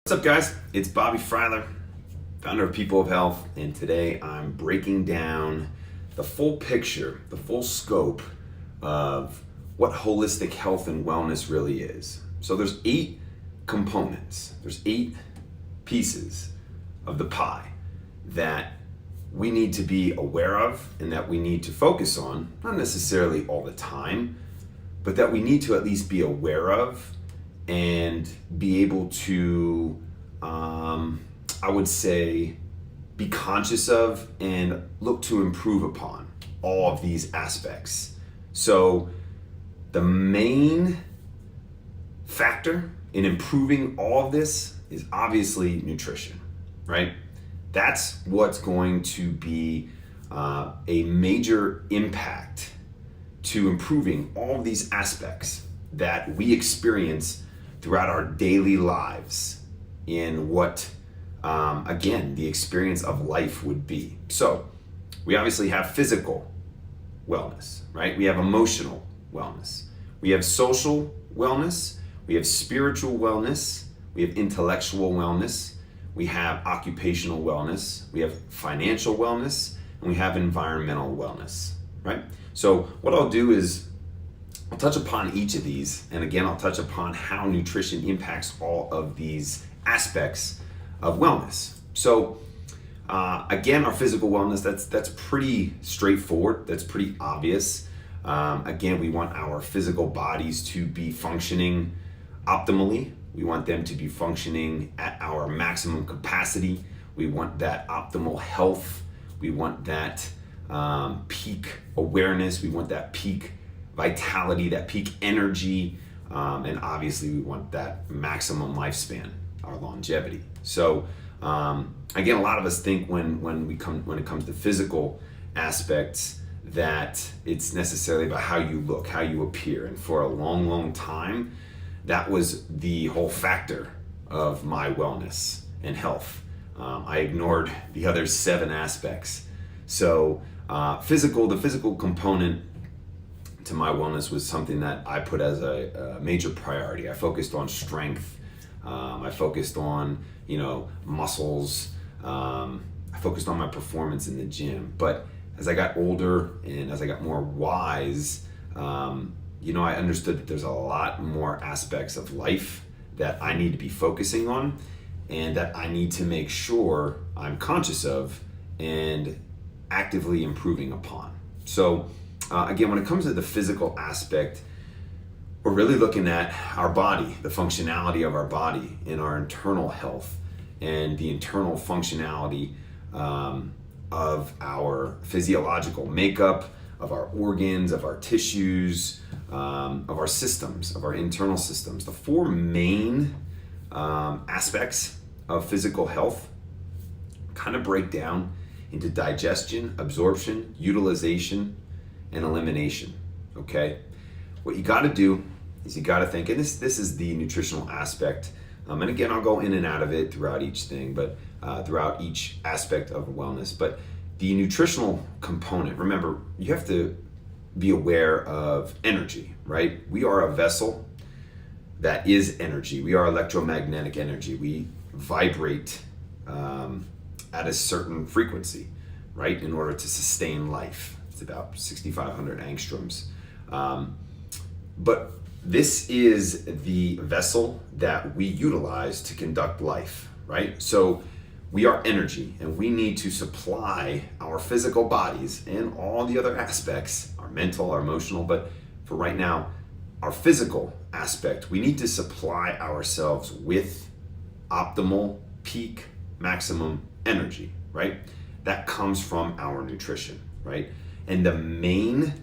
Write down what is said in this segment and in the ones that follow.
What's up, guys? It's Bobby Freiler, founder of People of Health, and today I'm breaking down the full picture, the full scope of what holistic health and wellness really is. So there's 8 components, there's 8 pieces of the pie that we need to be aware of and that we need to focus on, not necessarily all the time, but that we need to at least be aware of and be able to, I would say, be conscious of and look to improve upon all of these aspects. So the main factor in improving all of this is obviously nutrition, right? That's what's going to be a major impact to improving all of these aspects that we experience throughout our daily lives in what, again, the experience of life would be. So we obviously have physical wellness, right? We have emotional wellness. We have social wellness. We have spiritual wellness. We have intellectual wellness. We have occupational wellness. We have financial wellness. And we have environmental wellness, right? So what I'll do is I'll touch upon each of these, and again, I'll touch upon how nutrition impacts all of these aspects of wellness. So again, our physical wellness, that's pretty straightforward. That's pretty obvious. Again, we want our physical bodies to be functioning optimally. We want them to be functioning at our maximum capacity. We want that optimal health. We want that peak awareness. We want that peak vitality, that peak energy, and obviously we want that maximum lifespan, our longevity. So again, a lot of us think when it comes to physical aspects that it's necessarily about how you look, how you appear, and for a long time, that was the whole factor of my wellness and health. I ignored the other 7 aspects. So the physical component to my wellness was something that I put as a major priority. I focused on strength. I focused on, muscles. I focused on my performance in the gym. But as I got older and as I got more wise, I understood that there's a lot more aspects of life that I need to be focusing on and that I need to make sure I'm conscious of and actively improving upon. So again, when it comes to the physical aspect, we're really looking at our body, the functionality of our body and our internal health and the internal functionality of our physiological makeup, of our organs, of our tissues, of our systems, of our internal systems. The 4 main aspects of physical health kind of break down into digestion, absorption, utilization, and elimination. Okay, what you got to do is you got to think, and this is the nutritional aspect, and again, I'll go in and out of it throughout each thing, but throughout each aspect of wellness. But the nutritional component, remember, you have to be aware of energy, right? We are a vessel that is energy. We are electromagnetic energy. We vibrate at a certain frequency, right, in order to sustain life. It's about 6,500 angstroms. But this is the vessel that we utilize to conduct life, right? So we are energy, and we need to supply our physical bodies and all the other aspects, our mental, our emotional, but for right now, our physical aspect, we need to supply ourselves with optimal, peak, maximum energy, right? That comes from our nutrition, right? And the main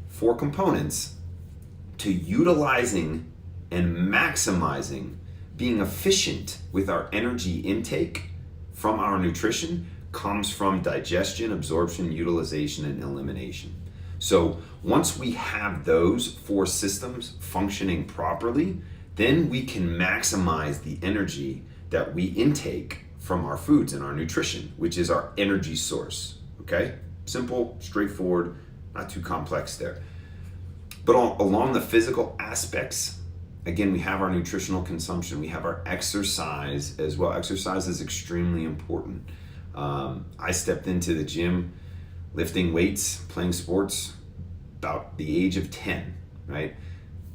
4 components to utilizing and maximizing, being efficient with our energy intake from our nutrition comes from digestion, absorption, utilization, and elimination. So once we have those 4 systems functioning properly, then we can maximize the energy that we intake from our foods and our nutrition, which is our energy source. Okay? Simple, straightforward, not too complex there. But along the physical aspects again, we have our nutritional consumption, we have our exercise as well. Exercise is extremely important. I stepped into the gym lifting weights, playing sports about the age of 10, right?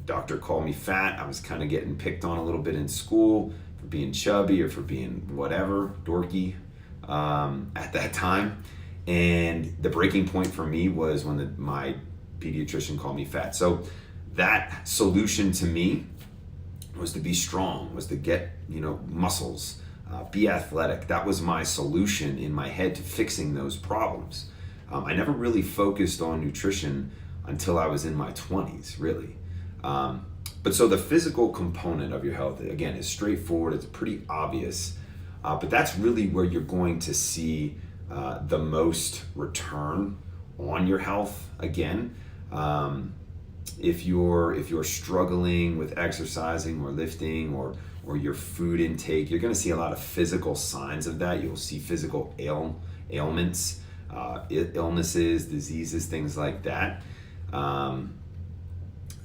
Doctor called me fat. I was kind of getting picked on a little bit in school for being chubby or for being whatever, dorky at that time. And the breaking point for me was when my pediatrician called me fat. So that solution to me was to be strong, was to get, muscles, be athletic. That was my solution in my head to fixing those problems. I never really focused on nutrition until I was in my 20s, really. But so the physical component of your health, again, is straightforward. It's pretty obvious. But that's really where you're going to see the most return on your health. Again, if you're struggling with exercising or lifting or your food intake, you're going to see a lot of physical signs of that. You'll see physical ailments, illnesses, diseases, things like that.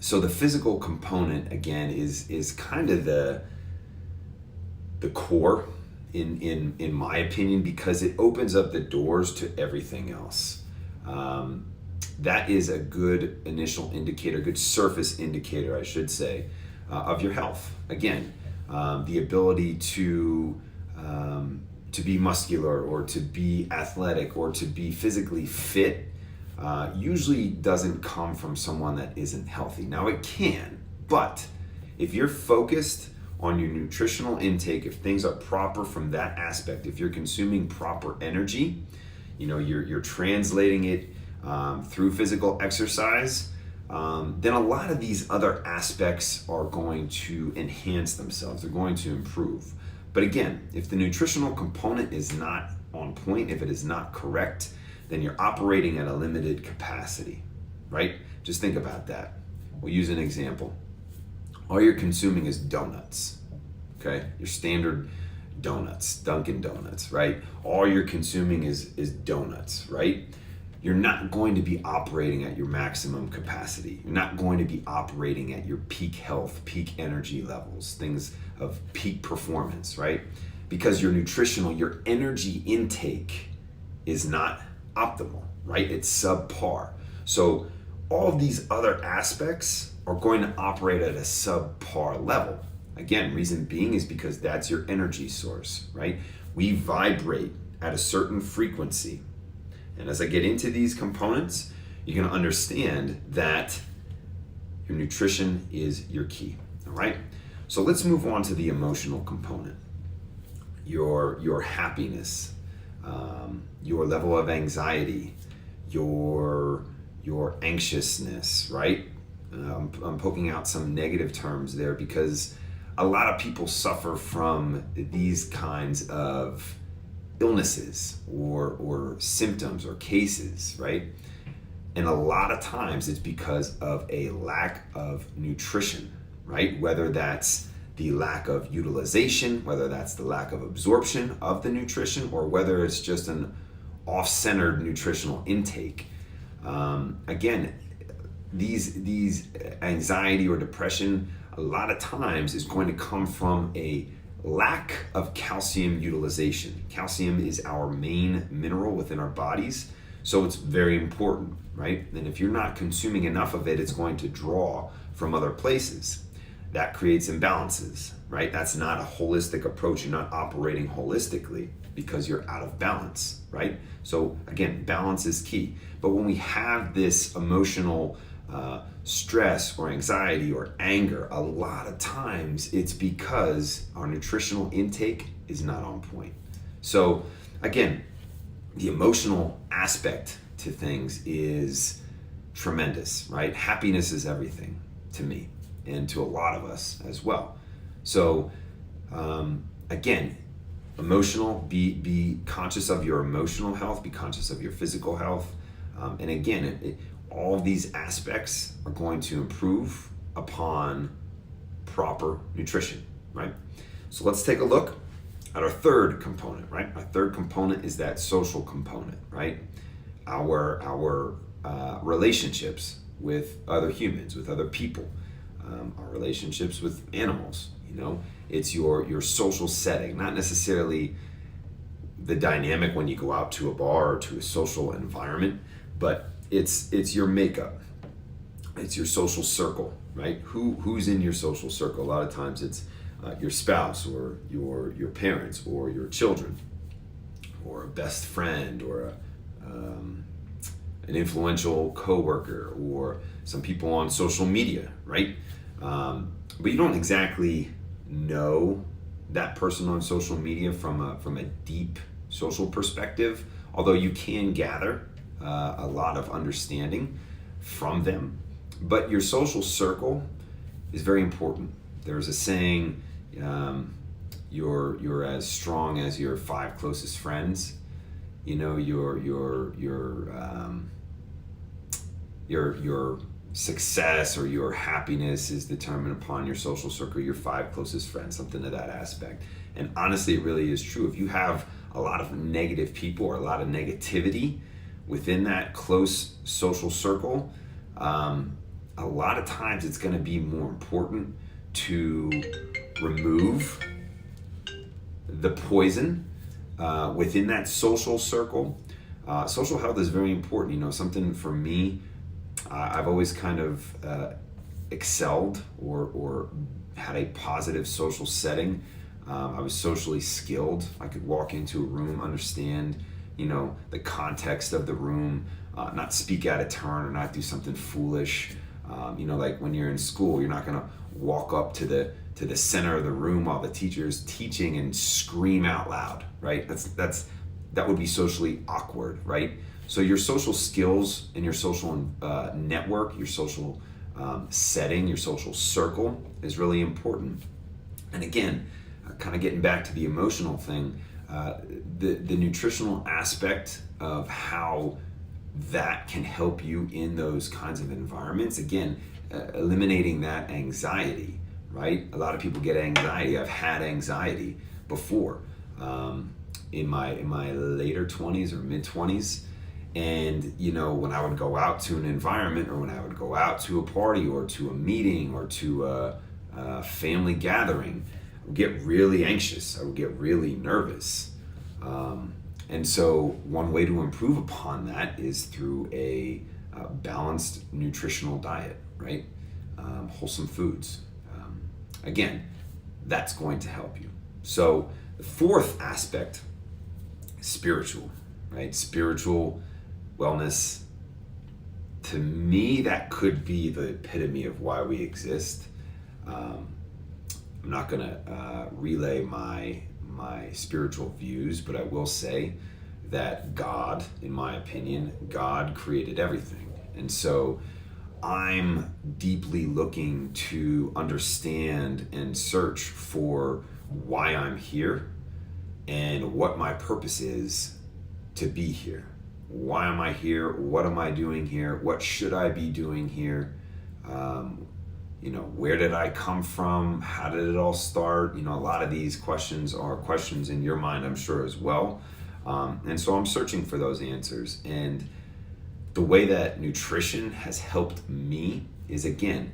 So the physical component, again, is kind of the core in my opinion, because it opens up the doors to everything else. That is a good initial indicator, good surface indicator, I should say, of your health. Again, the ability to be muscular or to be athletic or to be physically fit usually doesn't come from someone that isn't healthy. Now it can, but if you're focused on your nutritional intake, if things are proper from that aspect, if you're consuming proper energy, you're translating it through physical exercise, then a lot of these other aspects are going to enhance themselves. They're going to improve. But again, if the nutritional component is not on point, if it is not correct, then you're operating at a limited capacity, right? Just think about that. We'll use an example. All you're consuming is donuts, okay? Your standard donuts, Dunkin' Donuts, right? All you're consuming is donuts, right? You're not going to be operating at your maximum capacity. You're not going to be operating at your peak health, peak energy levels, things of peak performance, right? Because your energy intake is not optimal, right? It's subpar. So all of these other aspects are going to operate at a subpar level. Again, reason being is because that's your energy source, right? We vibrate at a certain frequency. And as I get into these components, you're going to understand that your nutrition is your key, all right? So let's move on to the emotional component. Your happiness, your level of anxiety, your anxiousness, right? I'm poking out some negative terms there because a lot of people suffer from these kinds of illnesses or symptoms or cases, right? And a lot of times it's because of a lack of nutrition, right? Whether that's the lack of utilization, whether that's the lack of absorption of the nutrition, or whether it's just an off-centered nutritional intake. Again, these anxiety or depression a lot of times is going to come from a lack of calcium utilization. Calcium is our main mineral within our bodies, so it's very important, right? And if you're not consuming enough of it, it's going to draw from other places. That creates imbalances, right? That's not a holistic approach. You're not operating holistically because you're out of balance, right? So again, balance is key. But when we have this emotional stress or anxiety or anger, a lot of times it's because our nutritional intake is not on point. So again, the emotional aspect to things is tremendous, right? Happiness is everything to me and to a lot of us as well. So again, emotional, be conscious of your emotional health, be conscious of your physical health. And again, all of these aspects are going to improve upon proper nutrition, right? So let's take a look at our third component, right? Our third component is that social component, right? Our relationships with other humans, with other people. our relationships with animals. It's your social setting, not necessarily the dynamic when you go out to a bar or to a social environment, but it's your makeup. It's your social circle, right? Who's in your social circle? A lot of times it's your spouse or your parents or your children or a best friend or an influential coworker or some people on social media, right? But you don't exactly know that person on social media from a deep social perspective, although you can gather a lot of understanding from them. But your social circle is very important. There's a saying, you're as strong as your 5 closest friends. Your success or your happiness is determined upon your social circle, your 5 closest friends, something to that aspect. And honestly, it really is true. If you have a lot of negative people or a lot of negativity within that close social circle, a lot of times it's going to be more important to remove the poison within that social circle. Social health is very important. Something for me, I've always kind of excelled or had a positive social setting. I was socially skilled. I could walk into a room, understand, the context of the room, not speak out of turn or not do something foolish. Like when you're in school, you're not gonna walk up to the center of the room while the teacher's teaching and scream out loud, right? That would be socially awkward, right? So your social skills and your social network, your social setting, your social circle is really important. And again, kind of getting back to the emotional thing, the nutritional aspect of how that can help you in those kinds of environments. Again, eliminating that anxiety, right? A lot of people get anxiety. I've had anxiety before in my later 20s or mid 20s. And, when I would go out to an environment or when I would go out to a party or to a meeting or to a family gathering, I would get really anxious. I would get really nervous. And so one way to improve upon that is through a balanced nutritional diet, right? Wholesome foods. Again, that's going to help you. So the fourth aspect, spiritual, right? Spiritual wellness. To me, that could be the epitome of why we exist. I'm not going to relay my spiritual views, but I will say that God, in my opinion, God created everything. And so I'm deeply looking to understand and search for why I'm here and what my purpose is to be here. Why am I here? What am I doing here? What should I be doing here? Where did I come from? How did it all start? A lot of these questions are questions in your mind, I'm sure, as well. And so I'm searching for those answers. And the way that nutrition has helped me is, again,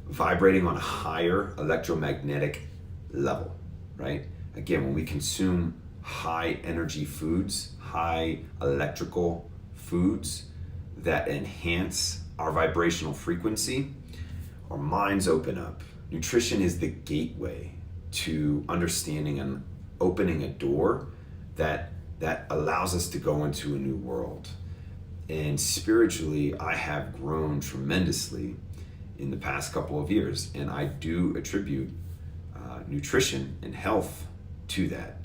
vibrating on a higher electromagnetic level, right? Again, when we consume high energy foods, high electrical foods that enhance our vibrational frequency, our minds open up. Nutrition is the gateway to understanding and opening a door that allows us to go into a new world. And spiritually, I have grown tremendously in the past couple of years, and I do attribute nutrition and health to that.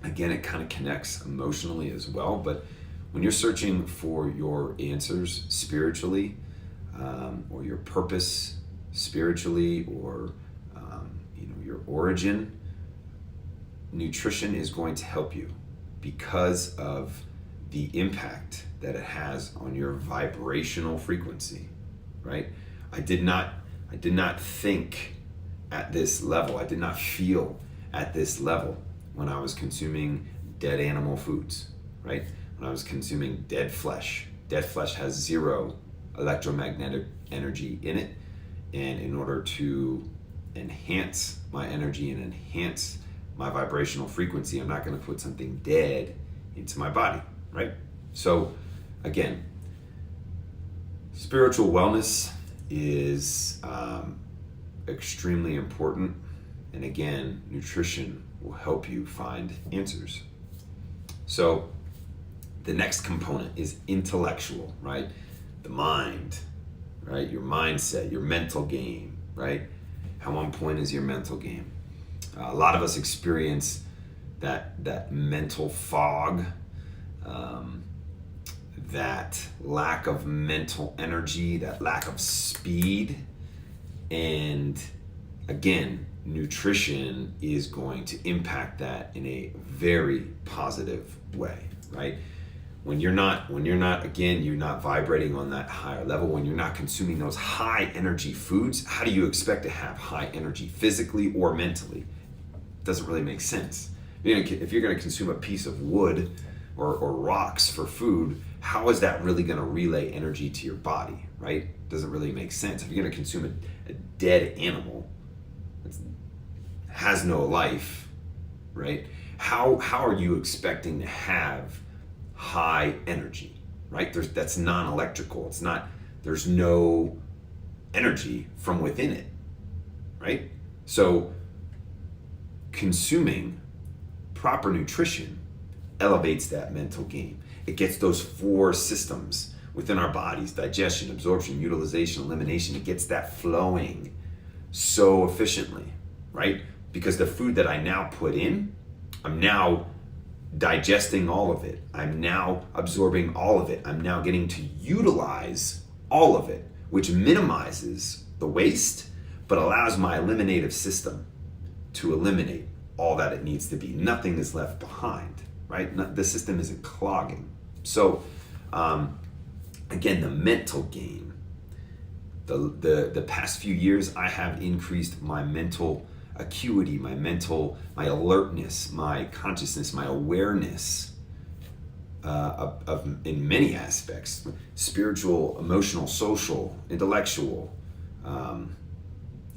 Again, it kind of connects emotionally as well, but when you're searching for your answers spiritually, or your purpose spiritually, or your origin, nutrition is going to help you because of the impact that it has on your vibrational frequency, right? I did not think at this level. I did not feel at this level when I was consuming dead animal foods, right? When I was consuming dead flesh. Dead flesh has zero electromagnetic energy in it. And in order to enhance my energy and enhance my vibrational frequency, I'm not going to put something dead into my body, right? So again, spiritual wellness is extremely important. And again, nutrition will help you find answers. So the next component is intellectual, right? The mind, right? Your mindset, your mental game, right? How on point is your mental game? A lot of us experience that mental fog, that lack of mental energy, that lack of speed. And again, nutrition is going to impact that in a very positive way, right? When you're not, again, you're not vibrating on that higher level, when you're not consuming those high energy foods, how do you expect to have high energy physically or mentally? It doesn't really make sense. If you're going to consume a piece of wood or rocks for food, how is that really going to relay energy to your body, right? It doesn't really make sense. If you're going to consume a dead animal that has no life, right? How are you expecting to have high energy, right? That's non-electrical. There's no energy from within it, right? So consuming proper nutrition elevates that mental game. It gets those 4 systems within our bodies: digestion, absorption, utilization, elimination. It gets that flowing so efficiently, right? Because the food that I now put in, I'm now digesting all of it. I'm now absorbing all of it. I'm now getting to utilize all of it, which minimizes the waste, but allows my eliminative system to eliminate all that it needs to be. Nothing is left behind, right? The system isn't clogging. So, again, the mental game. The past few years, I have increased my mental acuity, my alertness, my consciousness, my awareness in many aspects: spiritual, emotional, social, intellectual,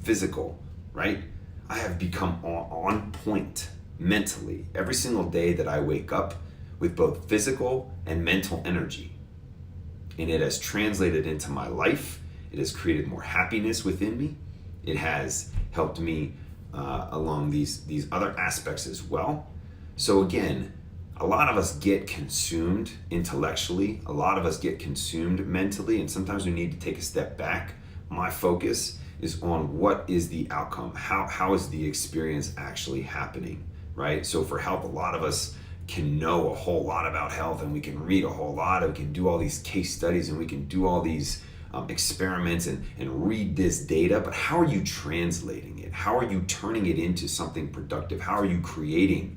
physical, right? I have become on point mentally every single day that I wake up with both physical and mental energy. And it has translated into my life. It has created more happiness within me. It has helped me along these other aspects as well. So again, a lot of us get consumed intellectually. A lot of us get consumed mentally. And sometimes we need to take a step back. My focus is on what is the outcome? How is the experience actually happening, right? So for health, a lot of us can know a whole lot about health, and we can read a whole lot, and we can do all these case studies, and we can do all these experiments and read this data, but how are you translating it? How are you turning it into something productive? How are you creating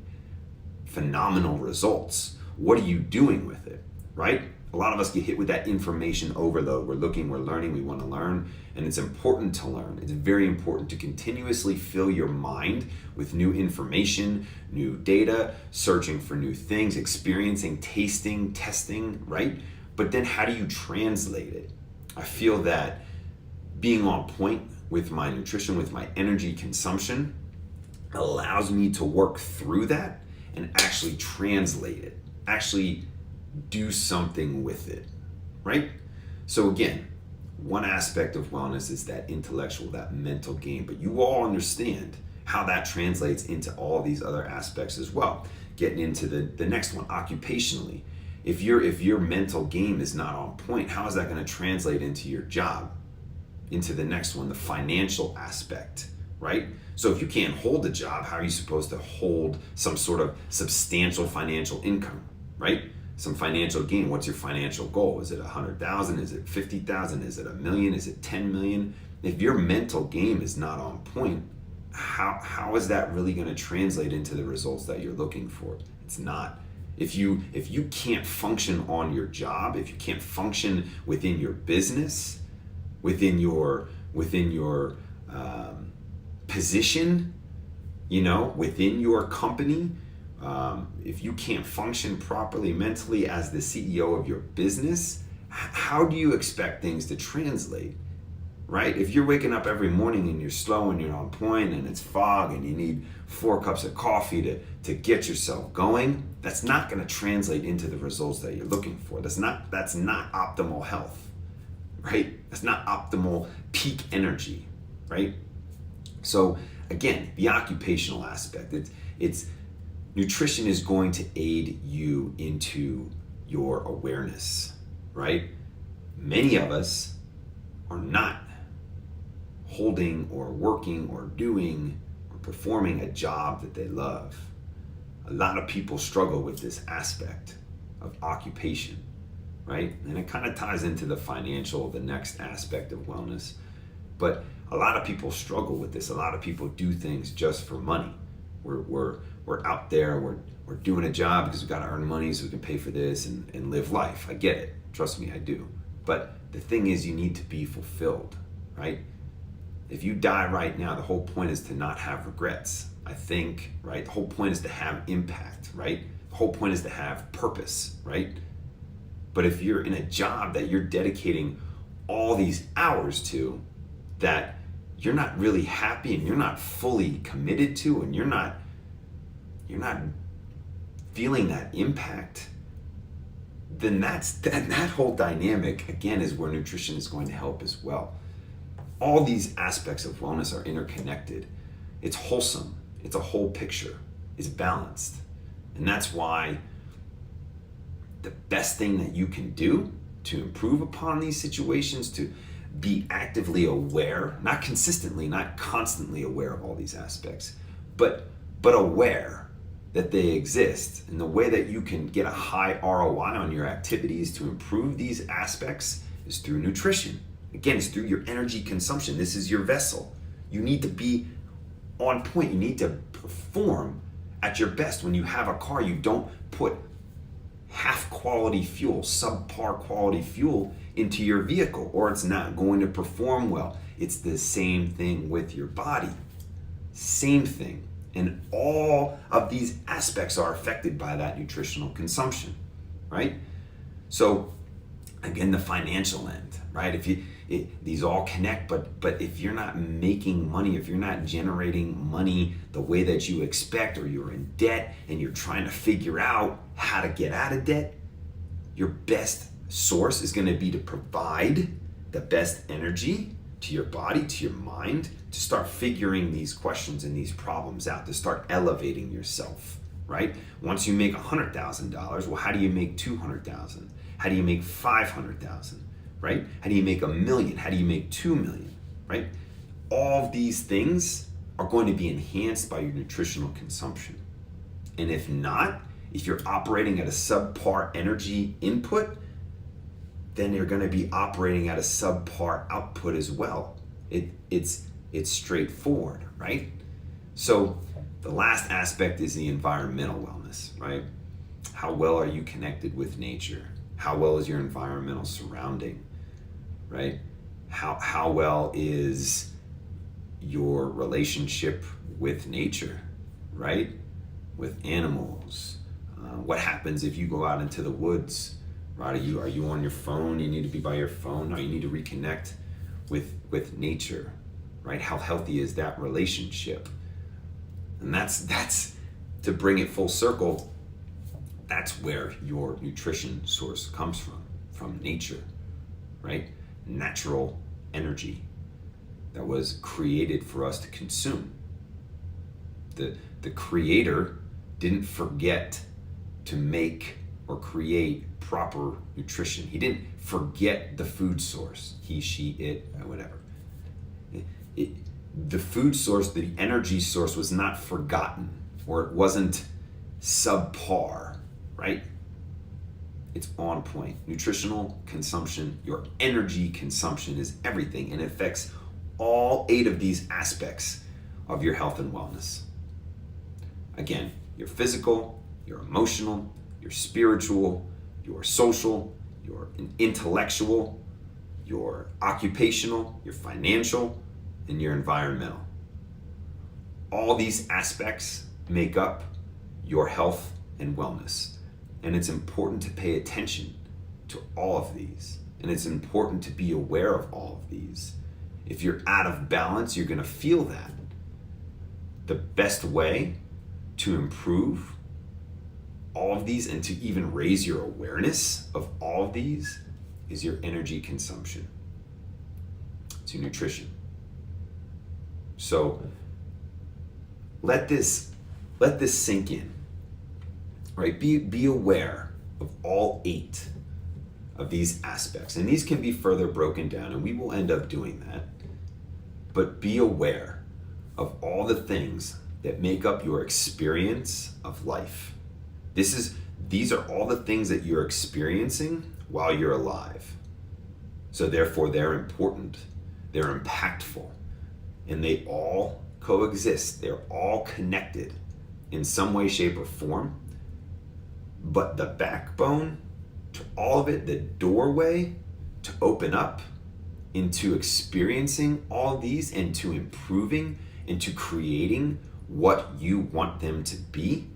phenomenal results? What are you doing with it, right? A lot of us get hit with that information overload. We're looking, we're learning, we want to learn, and it's important to learn. It's very important to continuously fill your mind with new information, new data, searching for new things, experiencing, tasting, testing, right? But then how do you translate it? I feel that being on point with my nutrition, with my energy consumption, allows me to work through that and actually translate it, actually do something with it, right? So again, one aspect of wellness is that intellectual, that mental game, but you all understand how that translates into all these other aspects as well. Getting into the next one, occupationally. If your mental game is not on point, how is that going to translate into your job? Into the next one, the financial aspect, right? So if you can't hold a job, how are you supposed to hold some sort of substantial financial income, right? Some financial gain. What's your financial goal? Is it 100,000? Is it 50,000? Is it a million? Is it 10 million? If your mental game is not on point, how is that really going to translate into the results that you're looking for? It's not. If you can't function on your job, if you can't function within your business, within your position, within your company, if you can't function properly mentally as the CEO of your business, how do you expect things to translate, right? If you're waking up every morning and you're slow and you're on point and it's fog and you need 4 cups of coffee to get yourself going, that's not going to translate into the results that you're looking for. That's not optimal health, right? That's not optimal peak energy, right? So again, the occupational aspect, it's nutrition is going to aid you into your awareness, right? Many of us are not holding or working or doing or performing a job that they love. A lot of people struggle with this aspect of occupation, right? And it kind of ties into the financial, the next aspect of wellness. But a lot of people struggle with this. A lot of people do things just for money. We're out there, we're doing a job because we've got to earn money so we can pay for this and live life. I get it. Trust me, I do. But the thing is, you need to be fulfilled, right? If you die right now, the whole point is to not have regrets, I think, right? The whole point is to have impact, right? The whole point is to have purpose, right? But if you're in a job that you're dedicating all these hours to, that you're not really happy and you're not fully committed to, and you're not feeling that impact, then that whole dynamic, again, is where nutrition is going to help as well. All these aspects of wellness are interconnected. It's wholesome. It's a whole picture. It's balanced. And that's why the best thing that you can do to improve upon these situations, to be actively aware, not consistently, not constantly aware of all these aspects, but aware that they exist. And the way that you can get a high ROI on your activities to improve these aspects is through nutrition. Again, it's through your energy consumption. This is your vessel. You need to be on point. You need to perform at your best. When you have a car, you don't put half quality fuel, subpar quality fuel into your vehicle, or it's not going to perform well. It's the same thing with your body. Same thing. And all of these aspects are affected by that nutritional consumption, right? So again, the financial end, right? These all connect, but if you're not making money, if you're not generating money the way that you expect, or you're in debt and you're trying to figure out how to get out of debt, your best source is going to be to provide the best energy to your body, to your mind, to start figuring these questions and these problems out, to start elevating yourself, right? Once you make $100,000, well, how do you make 200,000? How do you make 500,000? Right? How do you make 1 million? How do you make 2 million? Right? All of these things are going to be enhanced by your nutritional consumption. And if not, if you're operating at a subpar energy input, then you're going to be operating at a subpar output as well. It's straightforward, right? So the last aspect is the environmental wellness, right? How well are you connected with nature? How well is your environmental surrounding, right? How well is your relationship with nature, right? With animals. What happens if you go out into the woods, right? Are you on your phone? You need to be by your phone. No, you need to reconnect with nature, right? How healthy is that relationship? And that's to bring it full circle. That's where your nutrition source comes from nature, right? Natural energy that was created for us to consume. The creator didn't forget to make or create proper nutrition. He didn't forget the food source. He, she, it, whatever. The food source, the energy source was not forgotten, or it wasn't subpar. Right? It's on point. Nutritional consumption, your energy consumption is everything, and it affects all 8 of these aspects of your health and wellness. Again, your physical, your emotional, your spiritual, your social, your intellectual, your occupational, your financial, and your environmental. All these aspects make up your health and wellness. And it's important to pay attention to all of these. And it's important to be aware of all of these. If you're out of balance, you're going to feel that. The best way to improve all of these and to even raise your awareness of all of these is your energy consumption. It's your nutrition. So let this sink in, right? Be aware of all 8 of these aspects. And these can be further broken down, and we will end up doing that. But be aware of all the things that make up your experience of life. These are all the things that you're experiencing while you're alive. So therefore, they're important, they're impactful, and they all coexist. They're all connected in some way, shape, or form. But the backbone to all of it, the doorway to open up into experiencing all these and to improving, into creating what you want them to be,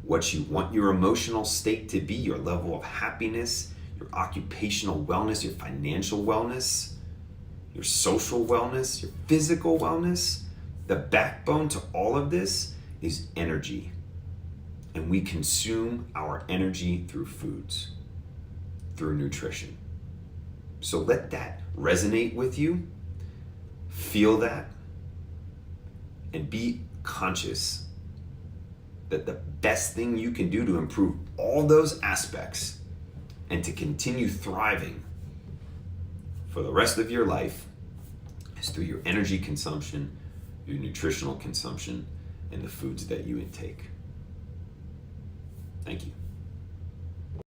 what you want your emotional state to be, your level of happiness, your occupational wellness, your financial wellness, your social wellness, your physical wellness. The backbone to all of this is energy. And we consume our energy through foods, through nutrition. So let that resonate with you, feel that, and be conscious that the best thing you can do to improve all those aspects and to continue thriving for the rest of your life is through your energy consumption, your nutritional consumption, and the foods that you intake. Thank you.